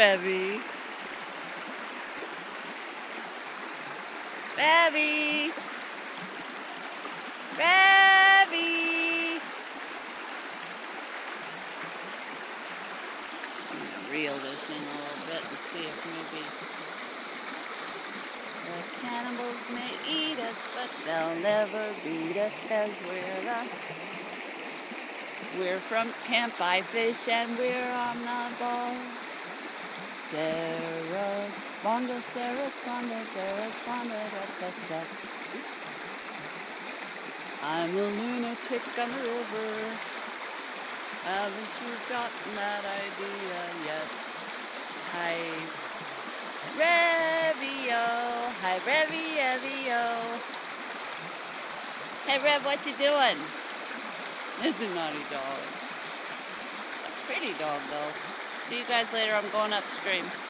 Revy. Revy. Revy. I'm going to reel this in a little bit and see if maybe the cannibals may eat us, but they'll never beat us, 'cause we're from Camp I Fish and we're on the ball. Sarah Sponda, Sarah Sponda, Sarah Sponda, da. I'm a lunatic on the river. Haven't you gotten that idea yet? Hi, Revio. Hi, Revio. Hey, Rev, what you doing? This is a naughty dog. A pretty dog, though. See you guys later. I'm going upstream.